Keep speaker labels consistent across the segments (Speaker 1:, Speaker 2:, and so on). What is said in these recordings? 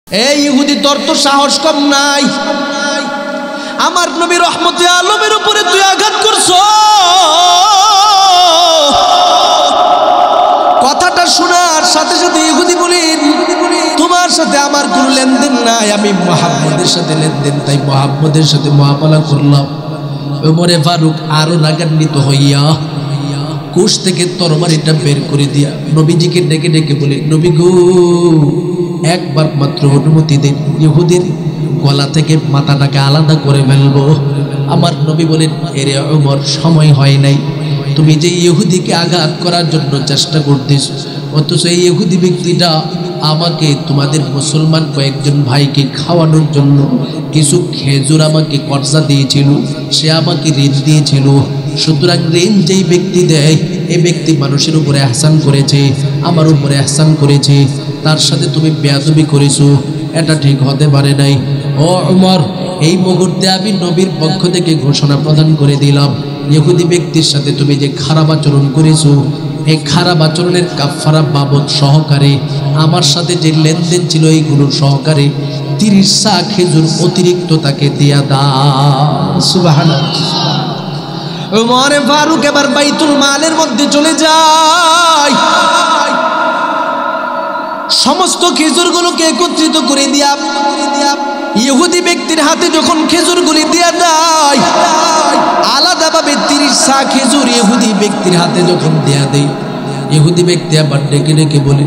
Speaker 1: এই ইহুদি তোর তো সাহস কম নাই, আমার নবী রহমতে আলমের উপরে তুই আঘাত করছ। কথাটা শোনার সাথে সাথে ইহুদি বলেন, তোমার সাথে আমার কোনো লেনদেন নাই, আমি মুহাম্মদের সাথে লেনদেন, তাই মুহাম্মদের সাথে মুআমালা করলাম। ওমরে ফারুক আরো রাগান্বিত হইয়া কোষ থেকে তরবারিটা বের করে দিয়া নবীজিকে ডেকে ডেকে বলে, নবী গো, একবার মাত্র অনুমতি দিন, ইহুদির গলা থেকে মাথাটাকে আলাদা করে ফেলবো। আমার নবী বলেন, এরে ওমর, সময় হয় নাই, তুমি যে ইহুদিকে আঘাত করার জন্য চেষ্টা করতেছ, অথচ এই ইহুদি ব্যক্তিটা আমাকে তোমাদের মুসলমান কয়েকজন ভাইকে খাওয়ানোর জন্য কিছু খেজুর আমাকে কর্জা দিয়েছিল, সে আমাকে ঋণ দিয়েছিল। সুতরাং ঋণ যেই ব্যক্তি দেয়, এই ব্যক্তি মানুষের উপরে এহসান করেছে, আমার উপরে এহসান করেছে, তার সাথে তুমি বেয়াদবি করেছো, এটা ঠিক হতে পারে নাই। ও ওমর, এই মুহূর্তে আমি নবীর পক্ষ থেকে ঘোষণা প্রদান করে দিলাম, ইহুদি ব্যক্তির সাথে তুমি যে খারাপ আচরণ করেছো, এই খারাপ আচরণের কাফারা বাবদ সহকারে আমার সাথে যে লেনদেন ছিল এইগুলো সহকারে 30 সা খেজুর অতিরিক্ত তাকে দিয়া দাও। সুবহানাল্লাহ। ওমর ফারুক এবার বাইতুল মালের মধ্যে চলে যায়, সমস্ত খেজুরগুলোকে একত্রিত করে দিয়া ইহুদি ব্যক্তির হাতে যখন খেজুরগুলি দিয়া দেয়, আলাদাভাবে 30 সা খেজুর ইহুদি ব্যক্তির হাতে যখন দেয়া দেয়, ইহুদি ব্যক্তি আবার ডেকে ডেকে বলে,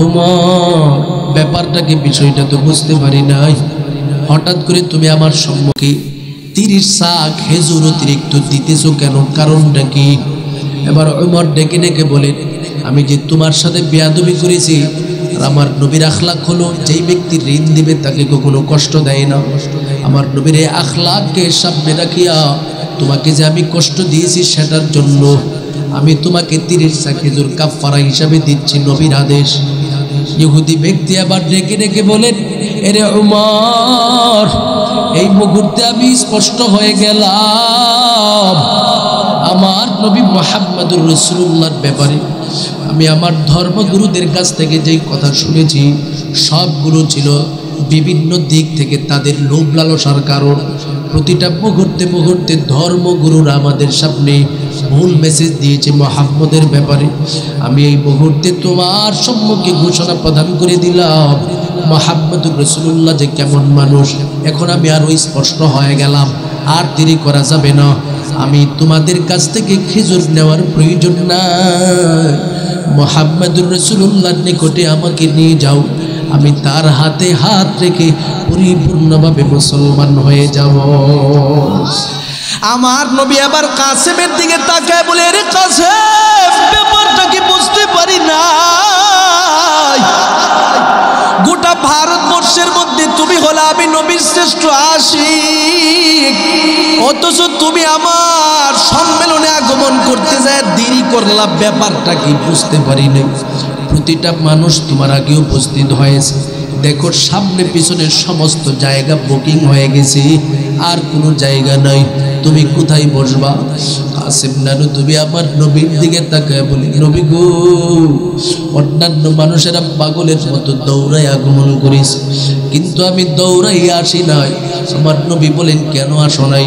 Speaker 1: ওমর, ব্যাপারটা কি, বিষয়টা তো বুঝতে পারি নাই, হঠাৎ করে তুমি আমার সম্মুখে 30 সা খেজুর অতিরিক্ত দিতেছো কেন, কারণটা কি? এবার ওমর ডেকে ডেকে বলেন, আমি যে তোমার সাথে বেয়াদবি করেছি, আর আমার নবীর আখলাক হলো যেই ব্যক্তি ঋণ দিবে তাকে কখনো কষ্ট দেয় না। আমার নবীর এই আখলাককে সামনে রাখিয়া তোমাকে যে আমি কষ্ট দিয়েছি, সেটার জন্য আমি তোমাকে 30 সা খেজুর কাফারা হিসাবে দিচ্ছি, নবীর আদেশ। ইহুদি ব্যক্তি আবার ডেকে ডেকে বলেন, এরে ওমর, এই মুহূর্তে আমি স্পষ্ট হয়ে গেলাম, আমার নবী মুহাম্মদুর রাসূলুল্লাহর ব্যাপারে আমি আমার ধর্মগুরুদের কাছ থেকে যেই কথা শুনেছি, সবগুলো ছিল বিভিন্ন দিক থেকে তাদের লোভ লালসার কারণ। প্রতিটা মুহূর্তে মুহূর্তে ধর্মগুরুরা আমাদের সামনে ভুল মেসেজ দিয়েছে মুহাম্মদের ব্যাপারে। আমি এই মুহূর্তে তোমার সম্মুখে ঘোষণা প্রদান করে দিলাম, মুহাম্মদুর রাসূলুল্লাহ যে কেমন মানুষ, এখন আমি আরো স্পষ্ট হয়ে গেলাম, আর দেরি করা যাবে না। আমি তোমাদের কাছ থেকে খেজুর নেওয়ার প্রয়োজন নাই, মুহাম্মদুর রাসূলুল্লাহর নিকটে আমাকে নিয়ে যাও, আমি তার হাতে হাত রেখে পরিপূর্ণভাবে মুসলমান হয়ে যাব। আমার নবী আবার কাসেমের দিকে তাকায় বলে, রে কাসেম, ব্যাপারটা কি বুঝতে পারি না, গোটা ভারতবর্ষের মধ্যে তুমি হলে আমি নবীর শ্রেষ্ঠ আশিক, অথচ তুমি আমার সম্মেলনে আগমন করতে যায় দেরি করলা, ব্যাপারটা কি বুঝতে পারি নাই। প্রতিটা মানুষ তোমার আগে উপস্থিত হয়েছে, দেখো সামনে পিছনের সমস্ত জায়গা বুকিং হয়ে গেছে, আর কোনো জায়গা নাই, তুমি কোথায় বসবা? কাসেম নানু তুমি আমার নবীর দিকে তাকায় বলি, নবী গো, অন্যান্য মানুষেরা পাগলের মতো দৌড়াই আগমন করিস, কিন্তু আমি দৌড়াই আসি নাই। আমার নবী বলেন, কেন আসো নাই?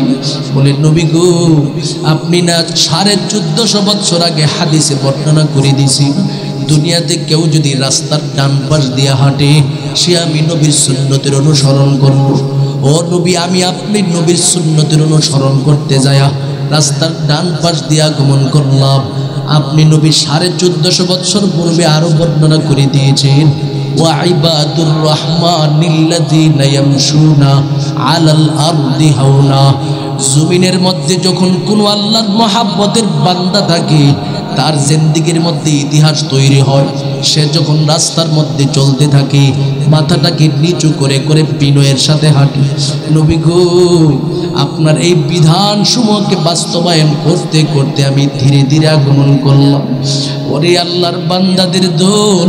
Speaker 1: বলে, নবী গো, আপনি না 1450 বছর আগে হাদিসে বর্ণনা করে দিছি, দুনিয়াতে কেউ যদি রাস্তার ডান পাশ দিয়ে হাঁটে, সে আমি নবীর সুন্নতের অনুসরণ করব। ও নবী, আমি আপনি নবীর সুন্নতের অনুসরণ করতে যায়া রাস্তার ডান পাশ দিয়ে আগমন করলাম। আপনি নবী 1450 বছর পূর্বে আরো বর্ণনা করে দিয়েছেন, ওয়া ইবাদুর রহমানিল্লাযীনা ইয়ামশুনা আলাল আরদি হাওনা, জমিনের মধ্যে যখন কোনো আল্লাহর মহাব্বতের বান্দা থাকে, তার জিন্দেগির মধ্যে ইতিহাস তৈরি হয়। সে যখন রাস্তার মধ্যে চলতে থাকে, মাথাটাকে নিচু করে করে বিনয়ের সাথে হাঁটে। নবী গো, আপনার এই বিধান সমূহকে বাস্তবায়ন করতে করতে আমি ধীরে ধীরে আগমন করলাম। ওরে আল্লাহর বান্দাদের দল,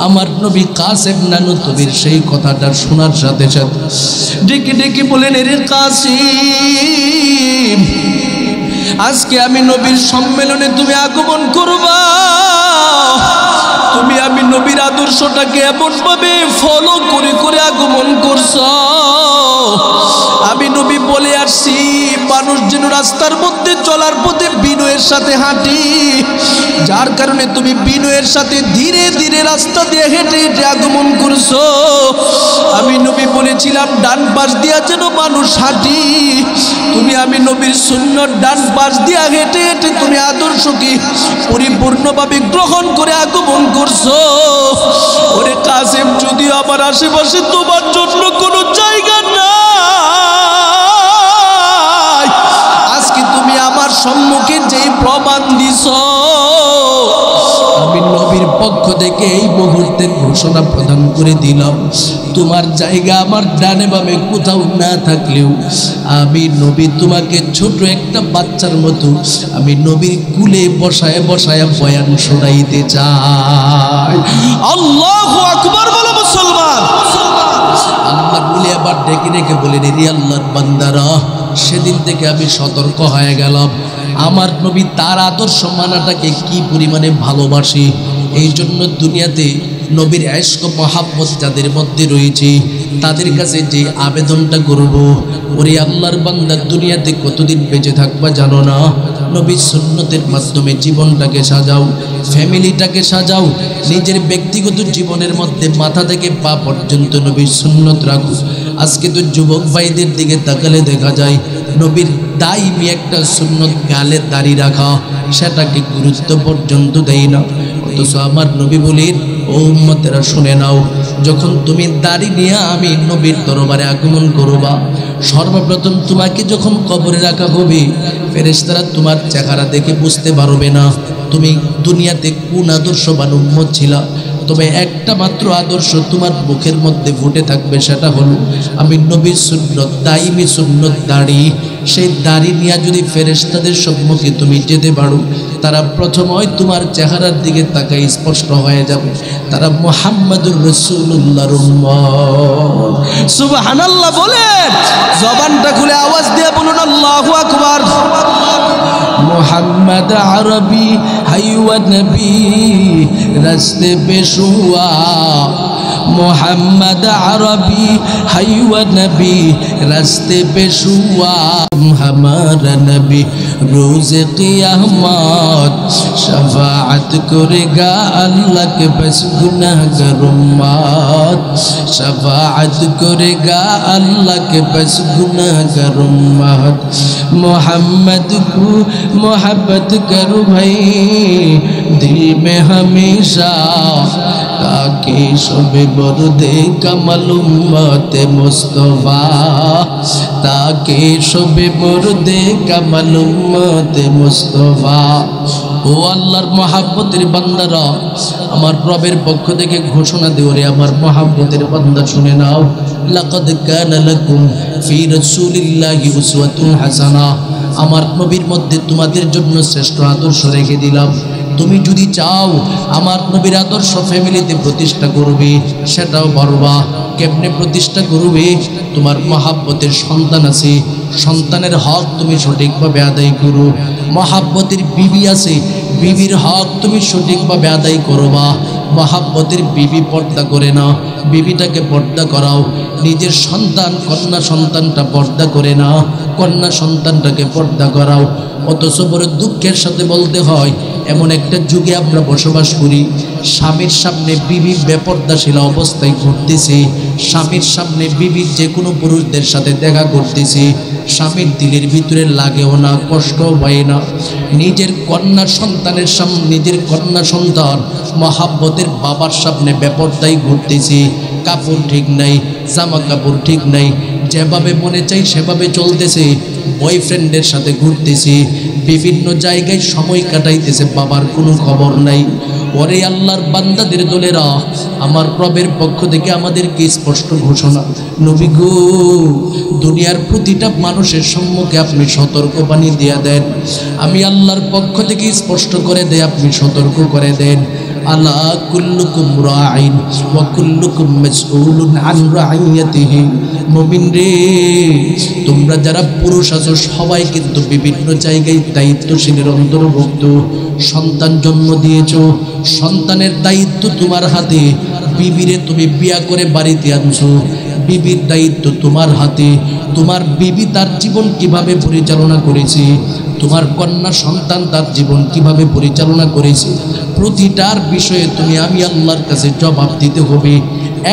Speaker 1: আমার নবী কাসেম নানু তবির সেই কথাটা শোনার সাথে সাথে ডেকে ডেকে বলেন, এরে কাসিম, আজকে আমি নবীর সম্মেলনে তুমি আগমন করবা, তুমি আমি নবীর আদর্শটাকে এমন ভাবে ফলো করে করে আগমন করছো। আমি নবী বলে আসছি মানুষ যেন রাস্তার মধ্যে চলার পথে বিনয়ের সাথে হাঁটি, যার কারণে তুমি বিনয়ের সাথে ধীরে ধীরে রাস্তা দিয়ে হেঁটে হেঁটে আগমন করছো। আমি নবী বলেছিলাম ডান পাশ দিয়া যেন মানুষ হাঁটি, তুমি আমি নবীর সুন্নাত ডান পাশ দিয়া হেঁটে হেঁটে তুমি আদর্শকে পরিপূর্ণভাবে গ্রহণ করে আগমন করছো। ওরে কাসেম, যদি আমার আশেপাশে তোমার জন্য কোনো জায়গা নাই, আজকে তুমি আমার সম্মুখে যেই প্রমাণ দিছ, আমি নবীর পক্ষ থেকে এই মুহূর্তে ঘোষণা প্রদান করে দিলাম, তোমার জায়গা আমার ডানে বামে কোথাও না থাকলেও আমি নবী তোমাকে ছোট একটা বাচ্চার মতো আমি নবীর কুলে বসায় বসায় বয়ান শোনাইতে চাই। আল্লাহু আকবার বলো মুসলমান। আল্লাহ বলে আবার ডেকে ডেকে বলে রে আল্লাহর বান্দারা, সেদিন থেকে আমি সতর্ক হয়ে গেলাম আমার নবী তার আদর্শ মানাটাকে কি পরিমাণে ভালোবাসি। এই জন্য দুনিয়াতে নবীর ইশক মহাব্বত যাদের মধ্যে রয়েছে তাদের কাছে যে আবেদনটা করব, ওরে আল্লাহর বান্দা দুনিয়াতে কতদিন বেঁচে থাকবা জানো না, নবীর সুন্নতের মাধ্যমে জীবনটাকে সাজাও, ফ্যামিলিটাকে সাজাও, নিজের ব্যক্তিগত জীবনের মধ্যে মাথা থেকে পা পর্যন্ত নবীর সুন্নত রাখো। আজকে তো যুবক ভাইদের দিকে তাকালে দেখা যায় নবীর দাইমি একটা সুন্নত গালে দাড়ি রাখা, সেটাকে গুরুত্ব পর্যন্ত দেয় না। অথচ আমার নবী বলেন, ও উম্মতেরা শুনে নাও, যখন তুমি দাড়ি নিয়ে আমি নবীর দরবারে আগমন করবা, সর্বপ্রথম তোমাকে যখন কবরে রাখা হবে, ফেরেশতারা তোমার চেহারা দেখে বুঝতে পারবে না তুমি দুনিয়াতে কোন আদর্শবান উম্মত ছিলা। তবে একটা মাত্র আদর্শ তোমার মুখের মধ্যে ফুটে থাকবে, সেটা হলো আমি নবীর সুন্নত, দাইমি সুন্নত দাড়ি। সেই দাড়ি নিয়ে যদি ফেরেশতাদের সম্মুখে তুমি যেতে পারো, তারা প্রথমই তোমার চেহারার দিকে তাকাই স্পষ্ট হয়ে যাবে তারা মুহাম্মাদুর রাসূলুল্লাহর উম্মত। সুবহানাল্লাহ বলেন, জবানটা খুলে আওয়াজ দিয়ে বলুন আল্লাহু আকবার। मोहम्मद अरबी हय्या नबी रस्ते पे शुआ, मोहम्मद अरबी हय्या नबी रस्ते पे शुआ, हमारा नबी रोज़ क़ियामत शफाअत करेगा अल्लाह के बस गुनाहगार उम्मत, शफाअत करेगा अल्लाह के बस गुनाहगार उम्मत। मोहम्मद को मोहब्बत करो भाई दिल में हमेशा, ताकि शबे बरदे कमल उम्मत मुस्तफा, ताकि शबे बरदे कमल उम्मत मुस्तफा। ও আল্লাহর মহাব্বতের বান্দারা, আমার রবের পক্ষ থেকে ঘোষণা দিও রে আমার মহাব্বতের বান্দা শুনে নাও, লাকাদ কানা লাকুম ফি রাসূলিল্লাহি উসওয়াতুন হাসানাহ, আমার নবীর মধ্যে তোমাদের জন্য শ্রেষ্ঠ আদর্শ রেখে দিলাম। তুমি যদি চাও আমার নবীর আদর্শ ফ্যামিলিতে প্রতিষ্ঠা করবে, সেটাও পারবা। কেমনে প্রতিষ্ঠা করবে? তোমার মহাব্বতের সন্তান আছে, সন্তানের হক তুমি সঠিকভাবে আদায় করো। মহাব্বতের বিবি আছে, বিবির হক তুমি সঠিকভাবে আদায় করবা। মহাব্বতের বিবি পর্দা করে না, বিবিটাকে পর্দা করাও। নিজের সন্তান কন্যা সন্তানটা পর্দা করে না, কন্যা সন্তানটাকে পর্দা করাও। অথচ বড় দুঃখের সাথে বলতে হয়, এমন একটা যুগে আমরা বসবাস করি, স্বামীর সামনে বিবি বেপর্দাশীল অবস্থায় ঘুরতেছে, স্বামীর সামনে বিবির যে কোনো পুরুষদের সাথে দেখা করতেছে, স্বামীর দিলের ভিতরে লাগেও না, কষ্টও হয় না। নিজের কন্যা সন্তানের সামনে, নিজের কন্যা সন্তান মহাব্বতের বাবার সামনে বেপর্দায় ঘুরতেছে, কাপড় ঠিক নাই, জামা কাপড় ঠিক নাই, যেভাবে মনে চাই সেভাবে চলতেছে, বয়ফ্রেন্ডের সাথে ঘুরতেছে, বিভিন্ন জায়গায় সময় কাটাইতেছে, বাবার কোনো খবর নাই। ওরে আল্লাহর বান্দাদের দলেরা, আমার রবের পক্ষ থেকে আমাদেরকে স্পষ্ট ঘোষণা, নবী গো, দুনিয়ার প্রতিটা মানুষের সম্মুখে আপনি সতর্কবাণী দিয়ে দেন। আমি আল্লাহর পক্ষ থেকে স্পষ্ট করে দেয়, আপনি সতর্ক করে দেন। আলা কুল্লুকুম রাঈন ওয়া কুল্লুকুম মাসউলুন আন রাইয়াতিহি। মুমিন রে, তোমরা যারা পুরুষ আছো সবাই কিন্তু বিভিন্ন জায়গায় দায়িত্বশীলের অন্তর্ভুক্ত। সন্তান জন্ম দিয়েছো, সন্তানের দায়িত্ব তোমার হাতে। বিবিরে তুমি বিয়া করে বাড়িতে আনছো, বিবির দায়িত্ব তোমার হাতে। তোমার বিবি তার জীবন কিভাবে পরিচালনা করেছে, তোমার কন্যা সন্তান তার জীবন কিভাবে পরিচালনা করেছে, প্রতিটার বিষয়ে তুমি আমি আল্লাহর কাছে জবাব দিতে হবে।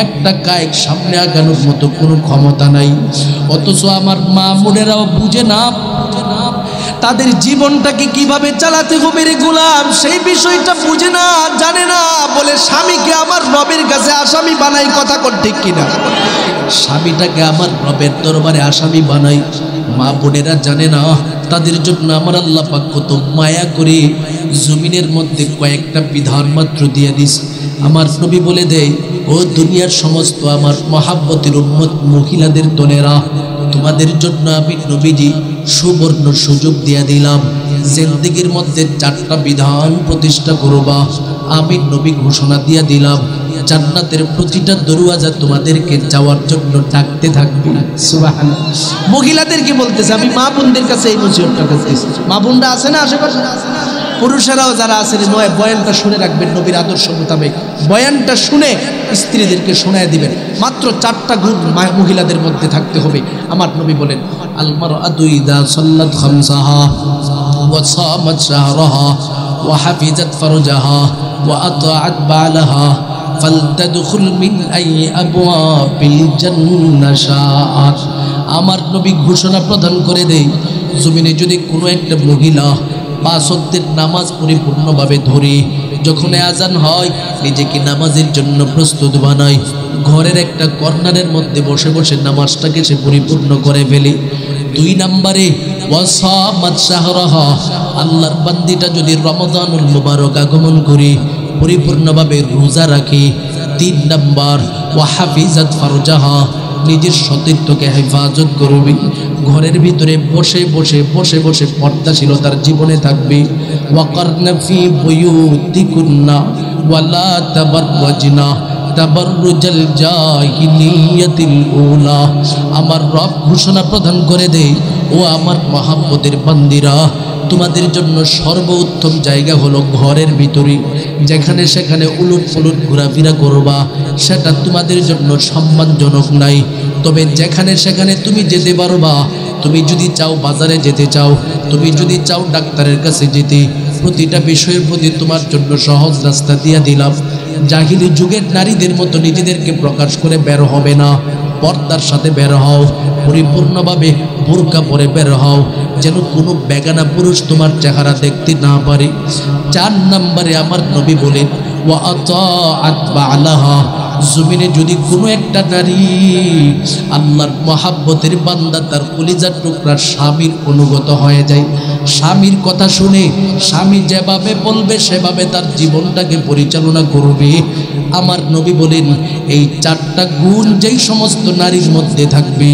Speaker 1: একটা কায়েক সামনে আগানোর মতো কোনো ক্ষমতা নাই। অথচ আমার মা বোনেরাও বুঝে না, তাদের জীবনটাকে কিভাবে চালাতে হবে রে গোলাম, সেই বিষয়টা বুঝে না, জানে না, বলে স্বামীকে আমার রবের কাছে আসামি বানাই। কথা কর ঠিক কিনা? স্বামীটাকে আমার রবের দরবারে আসামি বানাই। মা বোনেরা জানে না তাদের জন্য আমার আল্লাহ পাক কত মায়া করে জমিনের মধ্যে কয়েকটা বিধান মাত্র দিয়ে দিস। আমার নবী বলে দেয়, ও দুনিয়ার সমস্ত আমার মহাব্বতের উম্মত মহিলাদের দলেরা, তোমাদের জন্য আমি নবীজি সুবর্ণ সুযোগ দিয়ে দিলাম। জিন্দেগির মধ্যে 4টা বিধান প্রতিষ্ঠা করবা। আমি নবী ঘোষণা দিয়ে দিলাম, জান্নাতের প্রতিটা দরওয়াজা তোমাদেরকে যাওয়ার জন্য ডাকতে থাকবে। সুবহানাল্লাহ। মহিলাদেরকে বলতেছে, আমি মা বোনদের কাছে এই নসিহতটা করতেছি। মা বোনরা আছে না আশেপাশে? পুরুষেরাও যারা আছেন বয়ানটা শুনে রাখবেন, নবীর আদর্শ মোতাবেক বয়ানটা শুনে স্ত্রীদেরকে শোনায় দিবেন। মাত্র 4টা গুণ মহিলাদের মধ্যে থাকতে হবে। আমার নবী বলেন, আল মারআতু ইযা সাল্লাত খামসাহা ওয়া সামাত শাহরাহা ওয়া হাফিজাত ফারজাহা ওয়া আতাআত বালাহা ফালতাদখুল মিন আই আবওয়াবিল জান্নাহ শাআত। আমার নবী ঘোষণা প্রদান করে দেয়, জমিনে যদি কোনো একটা মহিলা 5 ওয়াক্তের নামাজ পরিপূর্ণভাবে ধরে, যখন আজান হয় নিজেকে নামাজের জন্য প্রস্তুত বানায়, ঘরের একটা কর্নারের মধ্যে বসে বসে নামাজটাকে সে পরিপূর্ণ করে ফেলে। 2 নম্বরে ওয়াসামাত শাহরাহা, আল্লাহর বান্দিটা যদি রমজানুল মুবারক আগমন করে পরিপূর্ণভাবে রোজা রাখে। 3 নম্বর ওয়াহাফিজাত ফারজাহা, নিজের সতীত্বকে হেফাজত করবে, ঘরের ভিতরে বসে বসে বসে বসে পর্দাশীলতার জীবনে থাকবে। ওয়াকারনা ফি বুয়ুতিকুন্না ওয়ালা তাবাররাজনা তাবাররুজাল জাহিলিয়াতিল উলা। আমার রব ঘোষণা প্রদান করে দেয়, ও আমার মহাব্বতের বান্দিরা, তোমাদের জন্য সর্বোত্তম জায়গা হলো ঘরের ভিতরে। যেখানে সেখানে উলট পুলট ঘোরাফেরা করবা, সেটা তোমাদের জন্য সম্মানজনক নাই। তবে যেখানে সেখানে তুমি যেতে পারবা। তুমি যদি চাও বাজারে যেতে চাও, তুমি যদি চাও ডাক্তারের কাছে যেতে, প্রতিটা বিষয়ের প্রতি তোমার জন্য সহজ রাস্তা দিয়ে দিলাম। জাহিলি যুগের নারীদের মতো নিজেদেরকে প্রকাশ করে বের হবে না, পর্দার সাথে বের হও, পরিপূর্ণভাবে বোরকা পরে বের হও, যেন কোনো বেগানা পুরুষ তোমার চেহারা দেখতে না পারে। 4 নম্বরে আমার নবী বলেন, ওয়া আতাআত বালাহা, জমিনে যদি কোনো একটা নারী আল্লাহর মহাব্বতের বান্দা, তার কলিজার টুকরা স্বামীর অনুগত হয়ে যায়, স্বামীর কথা শুনে স্বামী যেভাবে বলবে সেভাবে তার জীবনটাকে পরিচালনা করবে, আমার নবী বলেন, এই 4টা গুণ যেই সমস্ত নারীর মধ্যে থাকবে,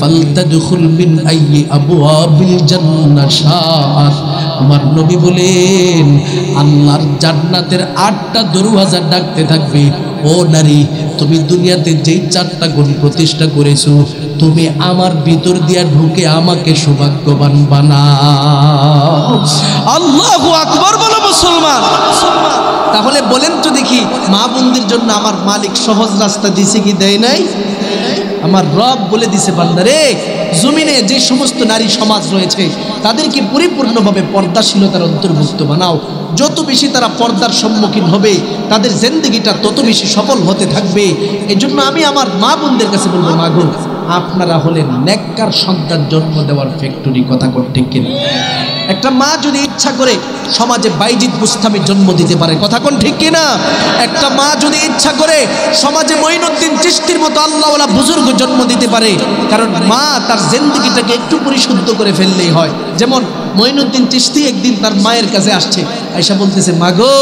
Speaker 1: ফালতাদখুল মিন আইয়ি আবওয়াবিল জান্নাহ শাআত। আমার নবী বলেন, আল্লাহর জান্নাতের 8টা দরওয়াজা ডাকতে থাকবে। ও নারী, তুমি দুনিয়াতে যেই 4টা গুণ প্রতিষ্ঠা করেছো, তুমি আমার ভিতর দিয়া ঢুকে আমাকে সৌভাগ্যবান বানাও। আল্লাহু আকবার বলো মুসলমান। তাহলে বলেন তো দেখি, মা বোনদের জন্য আমার মালিক সহজ রাস্তা দিছে কি দেয় নাই? আমার রব বলে দিছে, বান্দারে, জমিনে যে সমস্ত নারী সমাজ রয়েছে তাদেরকে পরিপূর্ণভাবে পর্দাশীলতার অন্তর্ভুক্ত বানাও। যত বেশি তারা পর্দার সম্মুখীন হবে, তাদের জিন্দেগিটা তত বেশি সফল হতে থাকবে। এজন্য আমি আমার মা বোনদের কাছে বলবো, মা গো, আপনারা হলেন নেককার সন্তান জন্ম দেওয়ার ফ্যাক্টরি। কথা ঠিক কিনা? একটা মা যদি ইচ্ছা করে সমাজে বাইজিদ বুস্তামির জন্ম দিতে পারে। কথা কোন ঠিক কিনা? একটা মা যদি ইচ্ছা করে সমাজে মঈনুদ্দিন চিশতির মতো আল্লাহওয়ালা বুজুর্গ জন্ম দিতে পারে। কারণ মা তার জিন্দেগিটাকে একটু পরিশুদ্ধ করে ফেললেই হয়। যেমন মঈনুদ্দিন চিশতি একদিন তার মায়ের কাছে আসছে, আয়েশা বলতেছে, মা গো,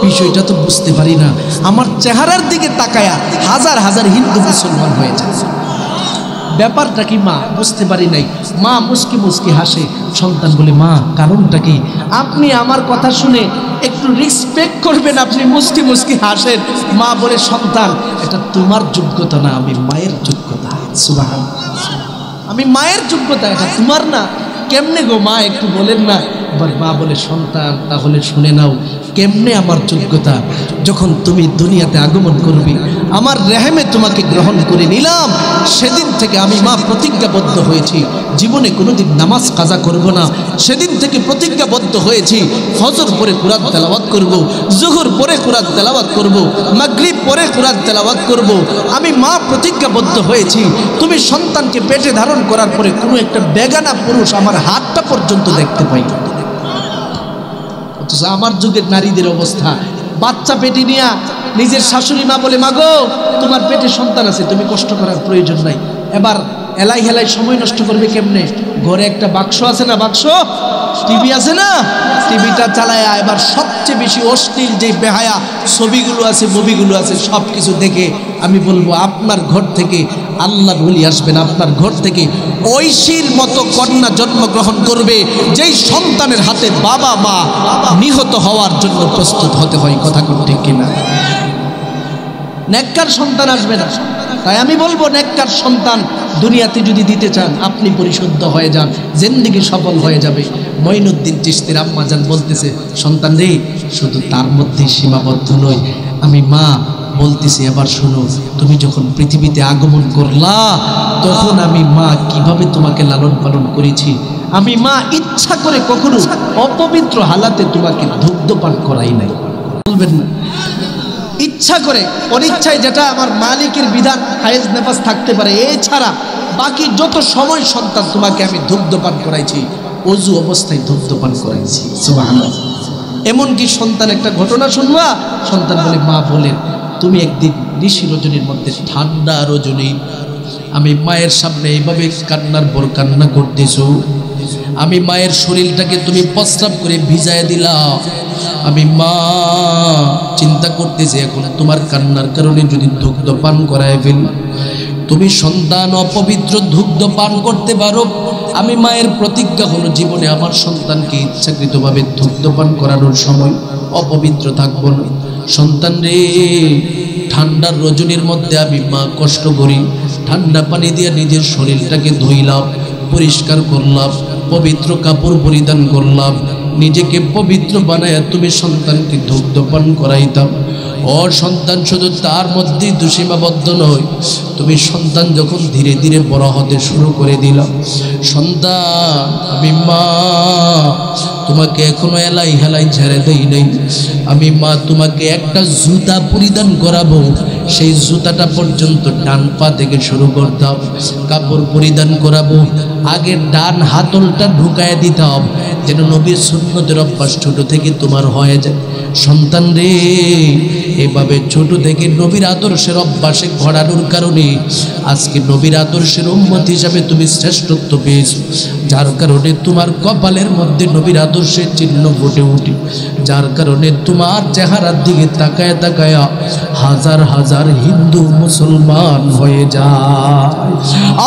Speaker 1: বিষয়টা তো বুঝতে পারি না, আমার চেহারার দিকে তাকায়া হাজার হাজার হিন্দু মুসলমান হয়ে যায়। ব্যাপারটা কি মা বুঝতে পারি নাই। মা মুস্কি মুস্কি হাসে। সন্তান বলে, মা কারণটা কি? আপনি আমার কথা শুনে একটু রেসপেক্ট করবেন, আপনি মুস্কি মুস্কি হাসেন। মা বলে, সন্তান এটা তোমার যোগ্যতা না, আমি মায়ের যোগ্যতা। সুবহানাল্লাহ, আমি মায়ের যোগ্যতা, এটা তোমার না। কেমনে গো মা একটু বলেন না। এবার মা বলে, সন্তান তাহলে শুনে নাও কেমনে আমার যোগ্যতা। যখন তুমি দুনিয়াতে আগমন করবে, আমার রেহেমে তোমাকে গ্রহণ করে নিলাম, সেদিন থেকে আমি মা প্রতিজ্ঞাবদ্ধ হয়েছি জীবনে কোনোদিন নামাজ কাজা করব না। সেদিন থেকে প্রতিজ্ঞাবদ্ধ হয়েছি ফজর পরে কুরআন তেলাওয়াত করব, জোহর পরে কুরআন তেলাওয়াত করব, মাগরিব পরে কুরআন তেলাওয়াত করব। আমি মা প্রতিজ্ঞাবদ্ধ হয়েছি তুমি সন্তানকে পেটে ধারণ করার পরে কোনো একটা বেগানা পুরুষ আমার হাতটা পর্যন্ত দেখতে পাই না। অথচ আমার যুগের নারীদের অবস্থা, বাচ্চা পেটে নিয়া নিজের শাশুড়ি মা বলে, মাগো তোমার পেটে সন্তান আছে, তুমি কষ্ট করার প্রয়োজন নাই। এবার এলাই হেলাই সময় নষ্ট করবে কেমনে? ঘরে একটা বাক্স আছে না, বাক্স টিভি আছে না, টিভিটা চালায় এবার সবচেয়ে বেশি অশ্লীল যে বেহায়া ছবিগুলো আছে, মুভিগুলো আছে, সব কিছু দেখে আমি বলবো আপনার ঘর থেকে আল্লাহর ওলি আসবেন, আপনার ঘর থেকে ঐশীর মতো কন্যা জন্মগ্রহণ করবে যেই সন্তানের হাতে বাবা মা নিহত হওয়ার জন্য প্রস্তুত হতে হয়। কথা ঠিক কিনা? নেককার সন্তান আসবে না। তাই আমি বলবো, নেককার সন্তান দুনিয়াতে যদি দিতে চান, আপনি পরিশুদ্ধ হয়ে যান, জিন্দেগি সফল হয়ে যাবে। মঈনুদ্দিন চিশতির আম্মা জান বলতেছে, সন্তান রে শুধু তার মধ্যে সীমাবদ্ধ নয়, আমি মা বলতেছি এবার শোনো, তুমি যখন পৃথিবীতে আগমন করলা তখন আমি মা কিভাবে তোমাকে লালন পালন করেছি। আমি মা ইচ্ছা করে কখনো অপবিত্র হালাতে তোমাকে দুগ্ধপান করাই নাই। বলবেন না, ইচ্ছা করে অনিচ্ছায় যেটা আমার মালিকের বিধান হায়েজ নেফাস থাকতে পারে, এছাড়া বাকি যত সময় সন্তান তোমাকে আমি দুগ্ধপান করাইছি, অজু অবস্থায় দুগ্ধপান করাইছি। সুবহানাল্লাহ। এমনকি সন্তান একটা ঘটনা শুনবা, সন্তান বলে, মা বলেন তুমি একদিন নিশি রজনীর মধ্যে ঠান্ডা রজনী আমি মায়ের সামনে এইভাবে কান্নার পর কান্না করতেছো, আমি মায়ের শরীরটাকে তুমি প্রস্রাব করে ভিজায় দিলা, আমি মা চিন্তা করতেছি এখন তোমার কান্নার কারণে যদি দুগ্ধ পান করায় ফেল, তুমি সন্তান অপবিত্র দুগ্ধ পান করতে পারো, আমি মায়ের প্রতিজ্ঞা হলো জীবনে আমার সন্তানকে ইচ্ছাকৃতভাবে দুগ্ধ পান করানোর সময় অপবিত্র থাকবো না। সন্তান রে, ঠান্ডার রজনীর মধ্যে আমি মা কষ্ট করি, ঠান্ডা পানি দিয়ে নিজের শরীরটাকে ধুইলাম, পরিষ্কার করলাম, পবিত্র কাপড় পরিধান করলাম, নিজেকে পবিত্র বানায় তুমি সন্তানকে দুগ্ধপান করাইতাম। ও সন্তান শুধু তার মধ্যেই সীমাবদ্ধ নয়, তুমি সন্তান যখন ধীরে ধীরে বড় হতে শুরু করে দিলাম, সন্তান আমি মা তোমাকে এখনো এলাই হেলাই ছেড়ে দেই নাই, আমি মা তোমাকে একটা জুতা পরিধান করাবো, সেই জুতাটা পর্যন্ত ডান পা থেকে শুরু করতাম, কাপড় পরিধান করাবো, আগে ডান হাতলটা ঢুকায় দিতাম যেন নবীর সুন্নতের অভ্যাস ছোট থেকে তোমার হয়ে যায়। সন্তান রে, এভাবে ছোট থেকে নবীর আদর্শের অভ্যাসে ঘোরানোর কারণে আজকে নবীর আদর্শের উম্মত হিসাবে তুমি শ্রেষ্ঠত্ব পেয়েছো, যার কারণে তোমার কপালের মধ্যে নবীর আদর্শের চিহ্ন ফুটে উঠে, যার কারণে তোমার চেহারার দিকে তাকায় তাকায় হাজার হাজার হিন্দু মুসলমান হয়ে যায়।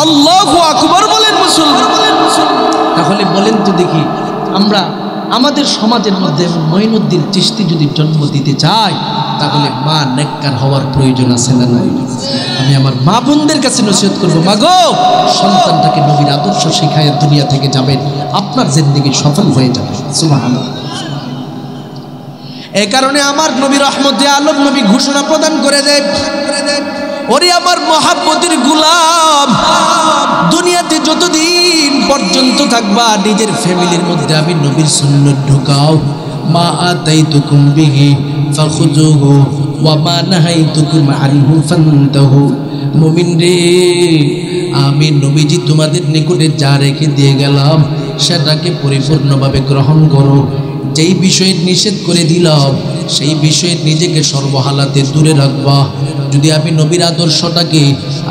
Speaker 1: আল্লাহু আকবার বলেন মুসলমান। তাহলে বলেন তো দেখি, আমরা আমাদের সমাজের মধ্যে মঈনুদ্দিন চিশতি যদি জন্ম দিতে চাই, তাহলে মা নেককার হওয়ার প্রয়োজন আছে না নাই? আমি আমার মা বোনদের কাছে নসিহত করবো, মা গো সন্তানটাকে নবীর আদর্শ শিখায় দুনিয়া থেকে যাবেন, আপনার জিন্দেগি সফল হয়ে যাবে। সুবহানাল্লাহ। এই কারণে আমার নবী রহমতে আলম নবী ঘোষণা প্রদান করে দেয়, ওরে আমার মহাব্বতের গোলাম, দুনিয়াতে যতদিন পর্যন্ত থাকবা নিজের ফ্যামিলির মধ্যে আমি নবীর সুন্নাত ঢুকাও। মা আতাইতুকুম বিহি ফাখুযুহু ওয়া মা নাহাইতুকুম আনহু ফান্তাহু। মুমিন রে, আমি নবীজি তোমাদের নিকটে যা রেখে দিয়ে গেলাম সেটাকে পরিপূর্ণভাবে গ্রহণ করো, যেই বিষয়ে নিষেধ করে দিলাম সেই বিষয়ে নিজেকে সর্বহালাতে দূরে রাখবা। যদি আমি নবীর আদর্শটাকে,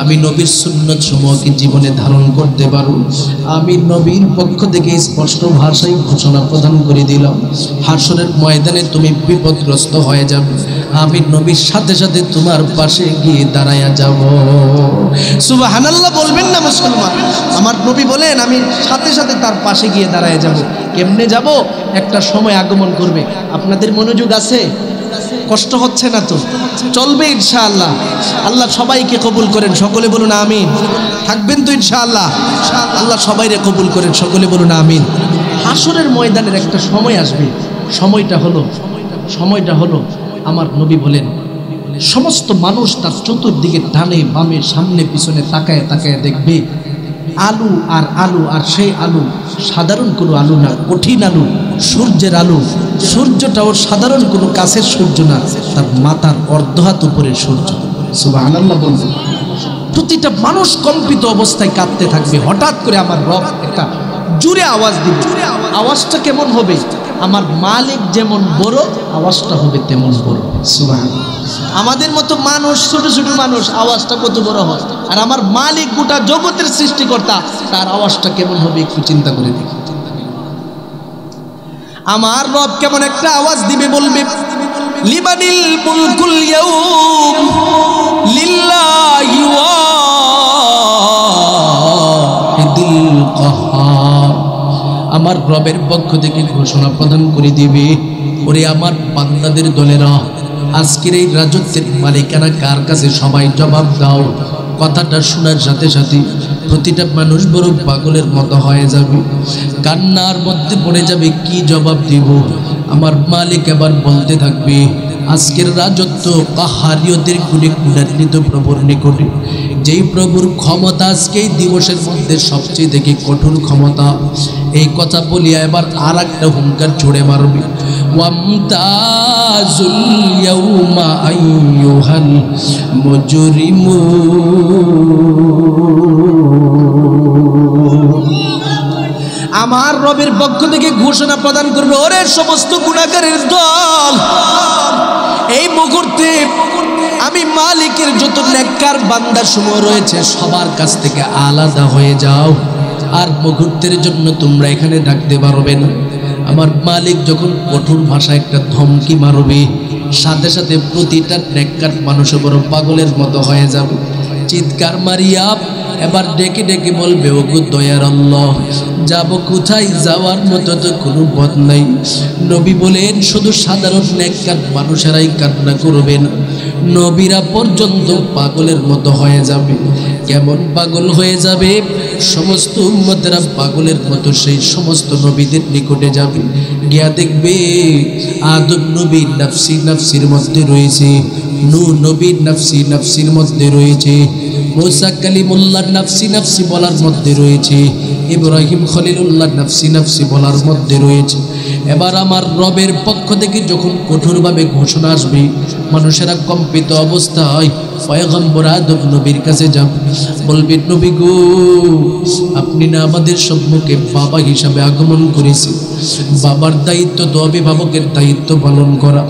Speaker 1: আমি নবীর সুন্নত সমূহকে জীবনে ধারণ করতে পারো, আমি নবীর পক্ষ থেকে স্পষ্ট ভাষায় ঘোষণা প্রদান করে দিলাম, হাসরের ময়দানে তুমি বিপদগ্রস্ত হয়ে যাবে, আমি নবীর সাথে সাথে তোমার পাশে গিয়ে দাঁড়ায়া যাব। সুবহানাল্লাহ বলবেন না মুসলমান? আমার নবী বলেন আমি সাথে সাথে তার পাশে গিয়ে দাঁড়ায়া যাব। কেমনে যাব? একটা সময় আগমন করবে। আপনাদের মনোযোগ আছে? কষ্ট হচ্ছে না তো? চলবে ইনশাআল্লাহ। আল্লাহ সবাইকে কবুল করেন, সকলে বলুন আমিন। থাকবেন তো ইনশাআল্লাহ? আল্লাহ সবাইরে কবুল করেন, সকলে বলুন আমিন। হাসরের ময়দানের একটা সময় আসবে, সময়টা হলো আমার নবী বলেন সমস্ত মানুষ তার চতুর্দিকে ডানে বামে সামনে পিছনে তাকায় তাকায় দেখবে আলু আর সেই আলু সাধারণ কোনো আলু না, কঠিন আলু, সূর্যের আলু। সূর্যটাও সাধারণ কোনো কাছের সূর্য না, তার মাথার অর্ধহাত উপরের সূর্য। সুবহানাল্লাহ বলবেন। প্রতিটা মানুষ কম্পিত অবস্থায় কাঁদতে থাকবে। হঠাৎ করে আমার রব একটা জোরে আওয়াজ দিবে। আওয়াজটা কেমন হবে? আমার মালিক যেমন বড়, আওয়াজটা হবে তেমন বড়। সুবহানাল্লাহ। আমাদের মতো মানুষ, ছোট ছোট মানুষ, আওয়াজটা কত বড় হয়, আর আমার মালিক গোটা জগতের সৃষ্টিকর্তা, তার আওয়াজটা কেমন হবে একটু চিন্তা করে দেখি। আমার রব কেমন একটা আওয়াজ দিবে, বলবে লিমানিল মুলকুল ইয়াউম লিল্লাহি ওয়াহিদিল কাহ্হার। আমার রবের পক্ষ থেকে ঘোষণা প্রদান করে দিবে, ওরে আমার বান্দাদের দলেরা, আজকের এই রাজত্বের মালিকানা কার কাছে? সবাই জবাব দাও। কথাটা শোনার সাথে সাথে প্রতিটা মানুষ বড় পাগলের মতো হয়ে যাবে, কান্নার মধ্যে পড়ে যাবে। কি জবাব দিব? আমার মালিক এবার বলতে থাকবে আজকের রাজত্ব কাহারিয়দের গুণে গুণান্বিত প্রভুর নিকটে, যেই প্রভুর ক্ষমতা আজকে এই দিবসের মধ্যে সবচেয়ে দেখে কঠোর ক্ষমতা। এই কথা বলিয়া এবার আর একটা হুঙ্কার ছুড়ে মারবে, ওয়ামতাজুল ইয়াউমা আইয়ুহাল মুজরিমুন। আমার রবের পক্ষ থেকে ঘোষণা প্রদান করবে, ওরে সমস্ত গুনাহগারের দল, এই মুহূর্তে আমি মালিকের যত নেককার বান্দা সমূহ রয়েছে সবার কাছ থেকে আলাদা হয়ে যাও, আর মুহূর্তের জন্য তোমরা এখানে থাকতে পারবে না। আমার মালিক যখন কঠোর ভাষায় একটা ধমকি মারবে, সাথে সাথে প্রতিটা নেককার মানুষ বড় পাগলের মতো হয়ে যাবে। চিৎকার মারিয়া এবার ডেকে ডেকে বলবে, ওগো দয়ার আল্লাহ, যাব কোথায়? যাওয়ার মতো তো কোনো পথ নাই। নবী বলেন শুধু সাধারণ নেককার মানুষেরাই কান্না করবেন, নবীরা পর্যন্ত পাগলের মতো হয়ে যাবে। কেমন পাগল হয়ে যাবে? সমস্ত উম্মতেরা পাগলের মতো সেই সমস্ত নবীদের নিকটে যাবে, গিয়া দেখবে আদম নবী নাফসি নাফসির মধ্যে রয়েছে, নূহ নবী নাফসি নাফসির মধ্যে রয়েছে, মুসা কালিমুল্লাহ নাফসি নাফসি বলার মধ্যে রয়েছে, ইব্রাহিম খলিলুল্লাহ নাফসি নাফসি বলার মধ্যে রয়েছে। এবার আমার রবের পক্ষ থেকে যখন কঠোরভাবে ঘোষণা আসবে, মানুষেরা কম্পিত অবস্থায় পয়গম্বর আদম নবীর কাছে যাবে, বলবে নবী গো, আপনি না আমাদের সম্মুখে বাবা হিসাবে আগমন করেছেন, বাবার দায়িত্ব তো অভিভাবকের দায়িত্ব পালন করা।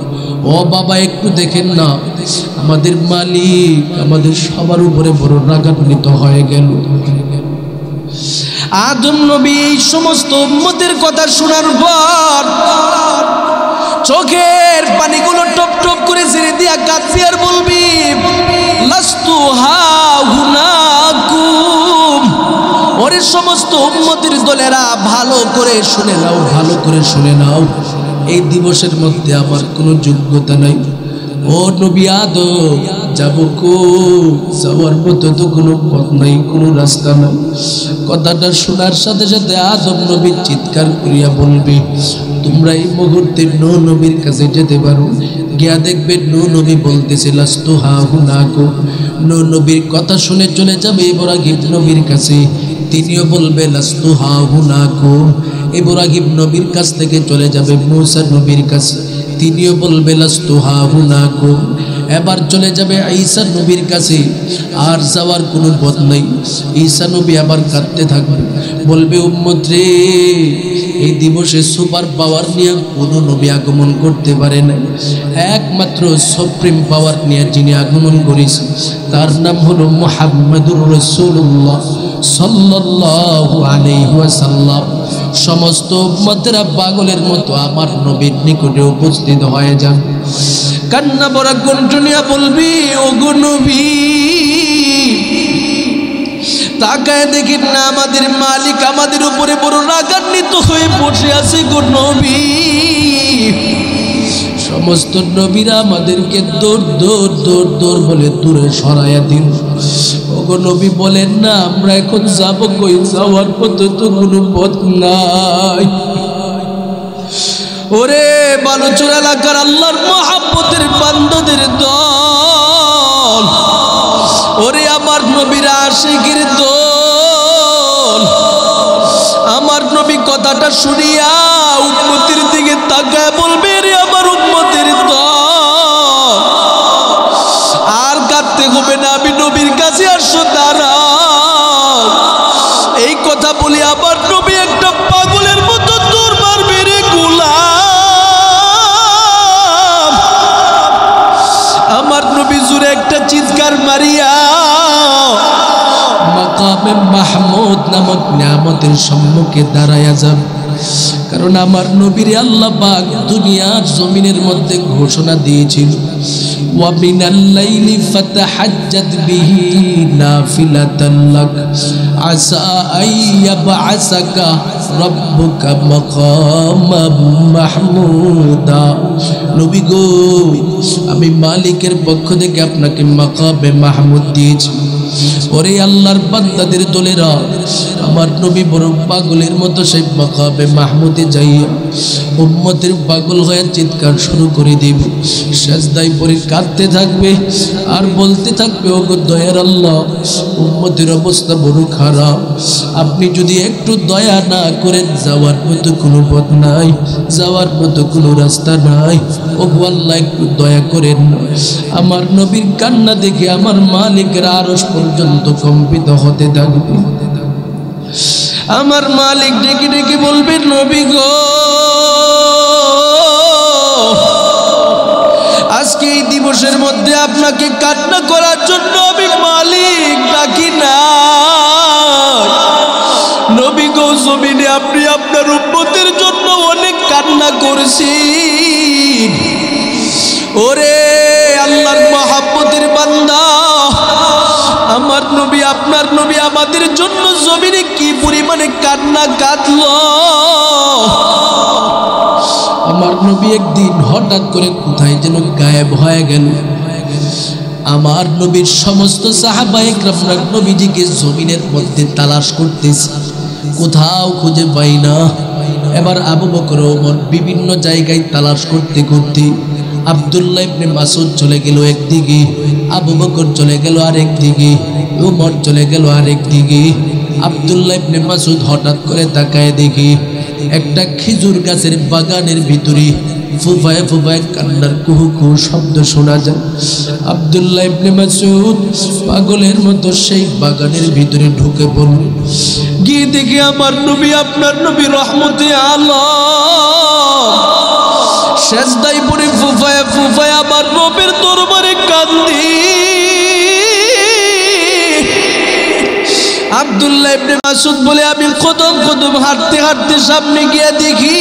Speaker 1: ও বাবা, একটু দেখেন না, আমাদের মালিক আমাদের সবার উপরে বড় রাগান্বিত হয়ে গেল। আদম নবী এই সমস্ত উম্মতের কথা শোনার পর চোখের পানিগুলো টপ টপ করে ছেড়ে দিয়া কাঁদবি আর বলবি, লাস্তু হাহুনাকুম। ওরে সমস্ত উম্মতের দলেরা, ভালো করে শুনে নাও, ভালো করে শুনে নাও, এই দিবসের মধ্যে আমার কোনো যোগ্যতা নাই। ও নবী আদম, যাব কো? যাওয়ার মতো তো কোনো পথ নাই, কোনো রাস্তা নাই। কথাটা শোনার সাথে সাথে আদম নবী চিৎকার করিয়া বলবে, তোমরা এই মুহূর্তে নূহ নবীর কাছে যেতে পারো। গিয়া দেখবে নূহ নবী বলতেছে লাস্তু হাহুনাকুম। নূহ নবীর কথা শুনে চলে যাবে ইব্রাহিম নবীর কাছে, তিনিও বলবে লাস্তু হাহুনাকুম। ইব্রাহিম নবীর কাছ থেকে চলে যাবে মুসা নবীর কাছে, তিনিও বলবে লাস্তু হাহুনাকুম। এবার চলে যাবে ঈসা নবীর কাছে, আর যাওয়ার কোনো পথ নাই। ঈসা নবী আবার কাঁদতে থাকবে, বলবে উম্মত রে, এই দিবসে সুপার পাওয়ার নিয়ে কোনো নবী আগমন করতে পারে না, একমাত্র সুপ্রিম পাওয়ার নিয়ে যিনি আগমন করেছে তার নাম হলো মুহাম্মাদুর রাসূলুল্লাহ সাল্লাল্লাহু আলাইহি ওয়াসাল্লাম। সমস্ত উম্মতেরা পাগলের মতো আমার নবীর নিকটে উপস্থিত হয়ে যাবে, কান্না ভরা কণ্ঠ নিয়ে বলবি, ওগো নবী তাকায় দেখেন না আমাদের মালিক আমাদের উপরে বড় রাগান্বিত হয়ে বসে আছে গো নবী। সমস্ত নবীরা আমাদেরকে দৌড় দৌড় দৌড় দৌড় বলে দূরে সরাইয়া দিন। ওগো নবী বলেন না আমরা এখন যাব কই? যাওয়ার পথে তো কোনো পথ নাই। ওরে বালুচর এলাকার আল্লাহর মহব্বতের বান্দাদের দল, ওরে আমার নবীর আশিকের দল, আমার নবী কথাটা শুনিয়া উম্মতের দিকে তাকায় বলবে, রে আমার উম্মতের দল আর কাঁদতে হবে না, আমি নবীর কাছে আসো দাঁড়াও। এই কথা বলি আমার নবী একটা পাগলের মতো দৌড় মারবে রে গোলাম। আমার নবী জুড়ে একটা চিৎকার মারিয়া মাকামে মাহমুদ নামক নিয়ামতের সম্মুখে দাঁড়ায়া যাবে। কারণ আমার নবীর আল্লাহ পাক দুনিয়ার জমিনের মধ্যে ঘোষণা দিয়েছিল, ওয়া মিনাল লাইলি ফাতাহাজ্জাদ বিহি নাফিলাতান লাক আসা আইয়াবআসাকা রাব্বুকা মাকামাম মাহমুদা। নবী গো আমি মালিকের পক্ষ থেকে আপনাকে মাকামে মাহমুদ দিয়েছি। ওরে আল্লাহর বান্দাদের দলেরা, আমার নবী বড় পাগলের মতো সেই মাকামে মাহমুদে যাইয়া উম্মতের পাগল হয়ে চিৎকার শুরু করে দিবে, সেজদায় পড়ে কাঁদতে থাকবে আর বলতে থাকবে, ওগো দয়ার আল্লাহ উম্মতের অবস্থা বড় খারাপ, আপনি যদি একটু দয়া না করেন যাওয়ার মতো কোনো পথ নাই, যাওয়ার মতো কোনো রাস্তা নাই, ওগো আল্লাহ একটু দয়া করেন। আমার নবীর কান্না দেখে আমার মালিকের আরশ পর্যন্ত কম্পিত হতে থাকবে। আমার মালিক ডেকে ডেকে বলবে, নবী গো আজকে এই দিবসের মধ্যে আপনাকে কান্না করার জন্য আমি মালিক ডাকি না। নবী গো জমিনে আপনি আপনার উম্মতের জন্য অনেক কান্না করেছেন। ওরে আল্লাহর মহব্বতের বান্দা, আমার নবী আপনার নবী আমাদের জন্য জমিনে কি পরিমাণে কান্না কাঁদলো। আমার নবী একদিন হঠাৎ করে কোথায় যেন গায়েব হয়ে গেল। আমার নবীর সমস্ত সাহাবায়ে কেরাম নবীজিকে জমিনের মধ্যে তালাশ করতেছে, কোথাও খুঁজে পাই না। এবার আবু বকর ওমর বিভিন্ন জায়গায় তালাশ করতে করতে আব্দুল্লাহ ইবনে মাসউদ চলে গেল একদিকে, আবু বকর চলে গেল আরেক দিকে, ওমর চলে গেল আরেক দিকে। আব্দুল্লাহ ইবনে মাসউদ হঠাৎ করে তাকায় দেখি একটা খেজুর গাছের বাগানের ভিতরে ফুফায় ফুফায় কান্নার কুহু কুহু শব্দ শোনা যায়। আব্দুল্লাহ ইবনে মাসউদ পাগলের মতো সেই বাগানের ভিতরে ঢুকে পড়ল। গিয়ে দেখি আমার নবী আপনার নবী রহমতে আলম সেজদায় পড়ে ফুফায় ফুফায় আমার নবীর দরবারে কান্দি। আব্দুল্লাহ ইবনে মাসউদ বলে আমি কদম কদম হাঁটতে হাঁটতে সামনে গিয়ে দেখি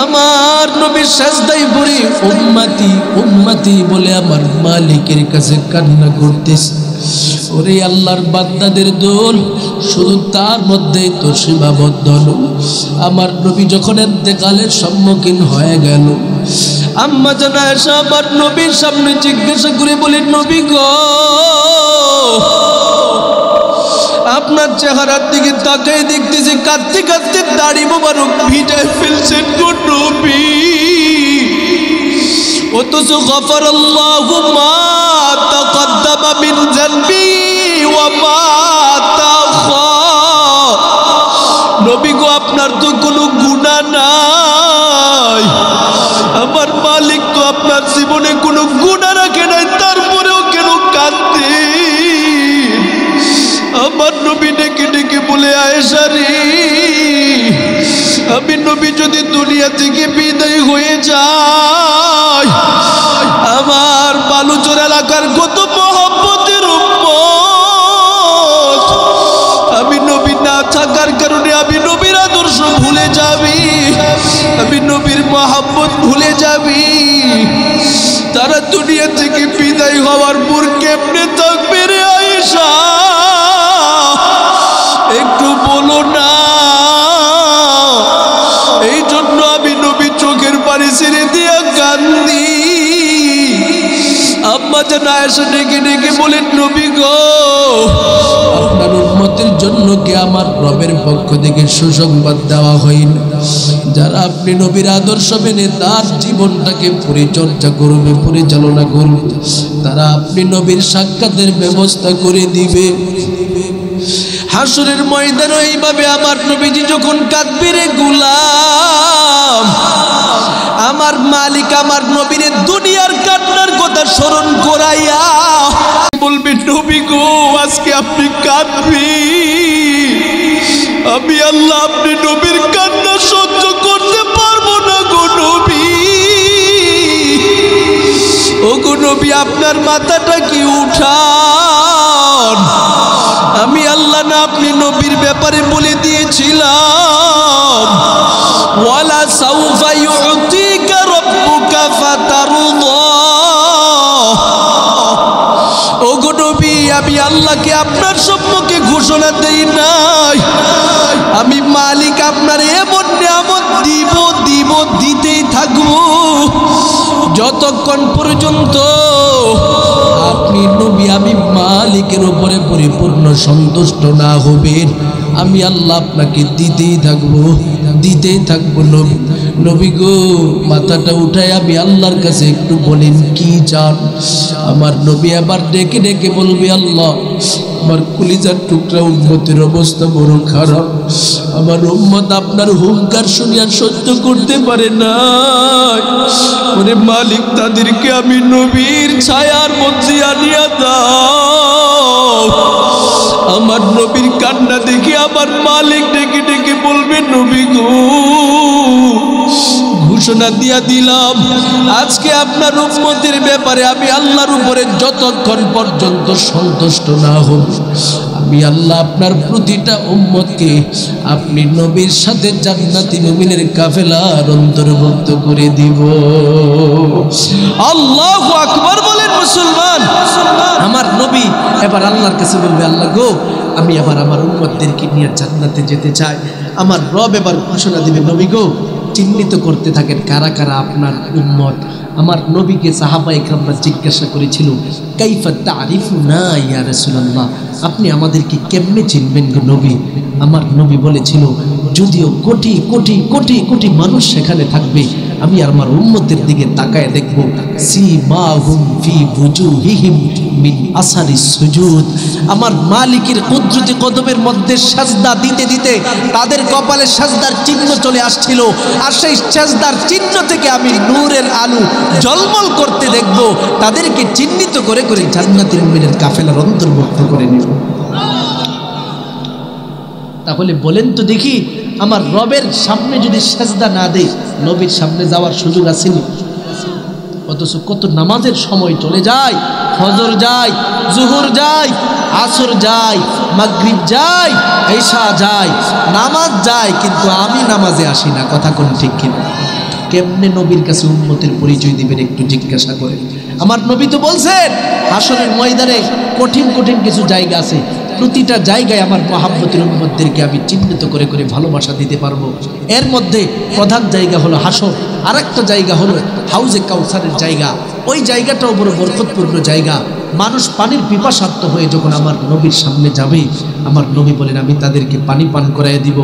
Speaker 1: আমার নবী সেজদায় পড়ে উম্মতি উম্মতি বলে আমার মালিকের কাছে কান্না করতেছে। ওরে আল্লাহর বান্দাদের দল, শুধু তার মধ্যেই তো সীমাবদ্ধ নয়। আমার নবী যখন ইন্তেকালের সম্মুখীন হয়ে গেল, আম্মা জান আয়েশা আমার নবীর সামনে জিজ্ঞাসা করে বলেন, নবী গো আপনার চেহারার দিকে তাকাই দেখতেছি কাঁদতে কাঁদতে দাড়ি মোবারক ভিজায় ফেলছেন গো নবী, অথচ গফারাল্লাহু মা তাকদ্দামা মিন যানবি ওয়া মা তাখার। নবী গো আপনার তো কোনো গুনাহ নাই, আমার মালিক তো আপনার জীবনে কোনো গুনাহ রাখে নাই, তারপরেও কেন কাঁদতেন? আমার নবী ডেকে ডেকে বলে, আয়েশা রে আমি নবী যদি দুনিয়া থেকে বিদায় হয়ে যায়, আমার বালুচর এলাকার কত মহব্বতের উম্মত, আমি নবী না থাকার কারণে আমি নবীর আদর্শ ভুলে যাবি, আমি নবীর মহব্বত ভুলে যাবি। দুনিয়া থেকে বিদায় হওয়ার পর কেমনে থাকবে রে আয়েশা, একটু বলো না। এই জন্য আমি নবী চোখের পানি ছেড়ে দিয়া কান্দি। আম্মা জান আয়েশা ডেকে ডেকে বলেন, নবী গো, আপনার উম্মতের জন্য কি আমার রবের পক্ষ থেকে সুসংবাদ দেওয়া হইল? যারা আপনি নবীর আদর্শ মেনে তার জীবনটাকে পরিচর্যা করবে, পরিচালনা করবে, তারা আপনি নবীর সাক্ষাতের ব্যবস্থা করে দিবে। হাসরের ময়দানে এইভাবে আমার নবীজি যখন কাঁদবে রে গোলাম, আমার মালিক আমার নবীর দুনিয়ার কান্নার কথা স্মরণ করাইয়া বলবে, নবী গো, আজকে আপনি কাঁদবেন, আমি আল্লাহ আপনি নবীর কান্না সহ্য করতে পারবো না গো নবী। ও গো নবী, আপনার মাথাটা কি উঠান, আমি আল্লাহ না আপনি নবীর ব্যাপারে বলে দিয়েছিলাম, ওয়ালা সাউফা ইউতিকা রাব্বুকা ফাতারদা। ও গো নবী, আমি আল্লাহকে আপনার সম্মুখে ঘোষণা দেই নাই, আমি মালিক আপনার এমন নিয়ামত দিব দিব দিতেই থাকবো যতক্ষণ পর্যন্ত আপনি নবী আমি মালিকের উপরে পরিপূর্ণ সন্তুষ্ট না হবেন। আমি আল্লাহ আপনাকে দিতেই থাকবো, দিতেই থাকবো। নবী গো, মাথাটা উঠায় আমি আল্লাহর কাছে একটু বলেন কি চান। আমার নবী আবার ডেকে ডেকে বলবে, আল্লাহ আমার কলিজার টুকরা উম্মতের অবস্থা বড় খারাপ, আমার উম্মত আপনার হুঙ্কার শুনিয়া সহ্য করতে পারে না, ওরে মালিক তাদেরকে আমি নবীর ছায়ার মধ্যে আনিয়া দাও। আমার নবীর কান্না দেখে আমার মালিক ডেকে ডেকে বলবে, নবী গো, ঘোষণা দিয়া দিলাম, আজকে আপনার উম্মতের ব্যাপারে আমি আল্লাহর উপরে যতক্ষণ পর্যন্ত সন্তুষ্ট না হব, আমি আল্লাহ আপনার প্রতিটা উম্মতকে আপনি নবীর সাথে জান্নাতি মুমিনের কাফেলার অন্তর্ভুক্ত করে দিব। আল্লাহু আকবার বলেন মুসলমান। আমার নবী এবার আল্লাহর কাছে বলবে, আল্লাহ গো, আমি আবার আমার উম্মতদেরকে নিয়ে জান্নাতে যেতে চাই। আমার রব এবার ঘোষণা দিবে, নবী গো, চিহ্নিত করতে থাকেন কারা কারা আপনার উম্মত। আমার নবীকে সাহাবা ইকরামরা জিজ্ঞাসা করেছিল, কাইফা তারিফুনা ইয়া রাসূলুল্লাহ, আপনি আমাদেরকে কেমনে চিনবেন গো নবী? আমার নবী বলেছিল, যদিও কোটি কোটি কোটি কোটি মানুষ সেখানে থাকবে, আমি আর আমার উম্মতের দিকে তাকায় দেখব, সীমাহুম ফি বুজুহিহিম মিন আসারিস সুজুদ। আমার মালিকের কুদরতি কদমের মধ্যে সাজদা দিতে দিতে তাদের কপালে সাজদার চিহ্ন চলে আসছিল, আর সেই সাজদার চিহ্ন থেকে আমি নূরের আলো ঝলমল করতে দেখব, তাদেরকে চিহ্নিত করে করে জান্নাতি মুমিনের কাফেলার অন্তর্ভুক্ত করে নেব। তাহলে বলেন তো দেখি, আমার রবের সামনে যদি সাজদা না দেয়, নবীর সামনে যাওয়ার সুযোগ আসেনি? অথচ কত নামাজের সময় চলে যায়, ফজর যায়, জোহর যায়, আসর যায়, মাগরিব যায়, ঈশা যায়, নামাজ যায়, কিন্তু আমি নামাজে আসি না। কথা কোন ঠিক কিনা? কেমনে নবীর কাছে উম্মতের পরিচয় দিবেন একটু জিজ্ঞাসা করেন। আমার নবী তো বলছেন, হাসরের ময়দানে কঠিন কঠিন কিছু জায়গা আছে, প্রতিটা জায়গায় আমার মহাব্বতের উম্মতদেরকে আমি চিহ্নিত করে করে ভালোবাসা দিতে পারবো। এর মধ্যে প্রধান জায়গা হলো হাসর, আর একটা জায়গা হলো হাউজে কাউসারের জায়গা। ওই জায়গাটাও বড় বরকতপূর্ণ জায়গা। মানুষ পানির পিপাসার্ত হয়ে যখন আমার নবীর সামনে যাবে, আমার নবী বলেন, আমি তাদেরকে পানি পান করাইয়া দিব।